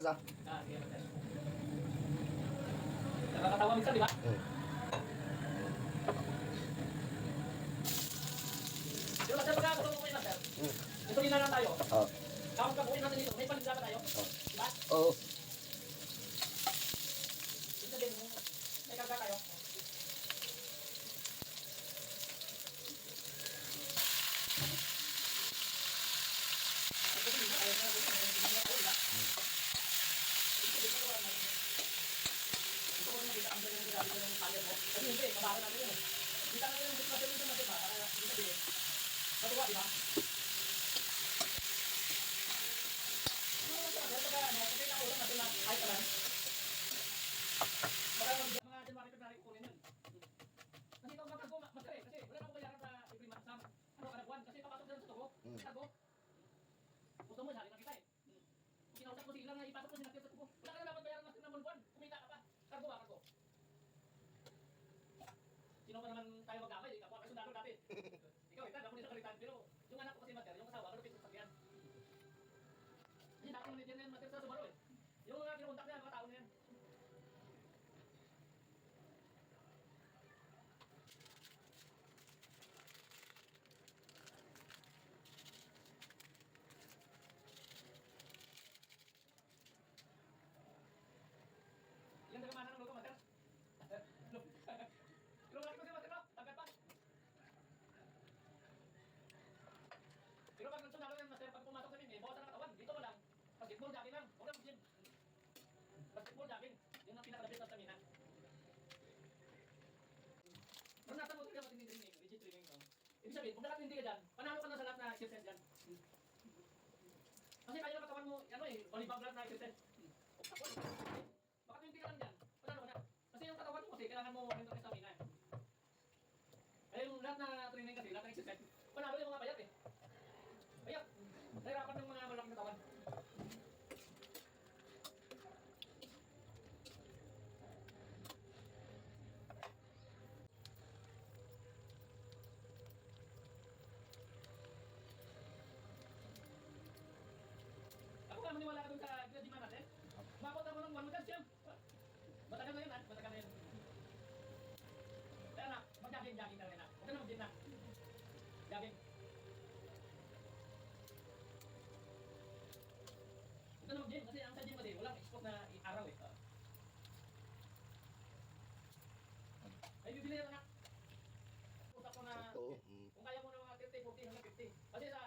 Sa? Sige, Master. Nakakatawa minsan, di ba? Pero Master, pagka gusto mo kumain, Master, ito din na lang tayo. Oo. Kapag kabuhin natin dito, may paninda pa tayo. Di ba? Oo. Ito din, may karga tayo. Kasi hindi, kabahan natin yun eh. Kita natin yung discussion dito natin ba? Para hindi sabihin. Matuwa, di ba? Kasi nakulang natin na kahit naman. Baka mga January, February kukunin yun. Kasi ito magkago, Master eh. Kasi wala na akong bayaran sa every month sa kada buwan. Kasi papasok na sa tubo. Cargo. Gusto mo, sali na kita eh. Kinausap ko sila na ipasok mo si Natir sa tubo. Wala ka na dapat bayaran Master ng buwan. Kumita ka pa. Cargo ba, cargo? Sino pa naman tayo mag-amay? Ikaw ako sundalo dati. Ikaw, ako nila kalitan. Pero yung anak ko kasi Master, yung asawa, malupit sa sakyan. Hindi natin manager na yan, Master, sa Subaru eh. Yung mga kinuntak niya, mga tao na yan. Yan taga mana ng luto, Master. Pero malaki ko siya, Master, no? Tangkat pa. Pero pag nagsundalo yan, Master, pag pumasok sa mimi, bawas na katawan. Dito mo lang. Basketball jogging lang. Huwag lang mag-gym. Basketball jogging. Yun ang pinaka-labis na stamina. Pero nasa mo ka matindi training, rigid training. Ibig sabihin, kung nakatindi ka dyan, panalo ka na sa lahat na exercise dyan. Kasi kaya na katawan mo, ano eh, olibag lahat na exercise. Baka hindi ka lang dyan, panalo ka na. Kasi yung katawan mo kasi, kailangan mo mental stamina eh. Kaya yung lahat na training kasi, lahat na exercise, panalo yung mga payat eh. Payat. Nahirapan ng mga malaking katawan. Ako nga maniwala ka dun sa ginadiman natin. Umabot ako ng 1 month siyam. Matagal na yun ha, matagal na yun. Kaya anak, mag-jogging na rin ha. Huwag ka na mag-gym na. Jogging. Huwag ka na mag-gym kasi ang sa gym kasi walang export na araw eh. Ay bibili yan anak. Usap ko na kung kaya mo na mga 30, 40 hanggang 50. Kasi sa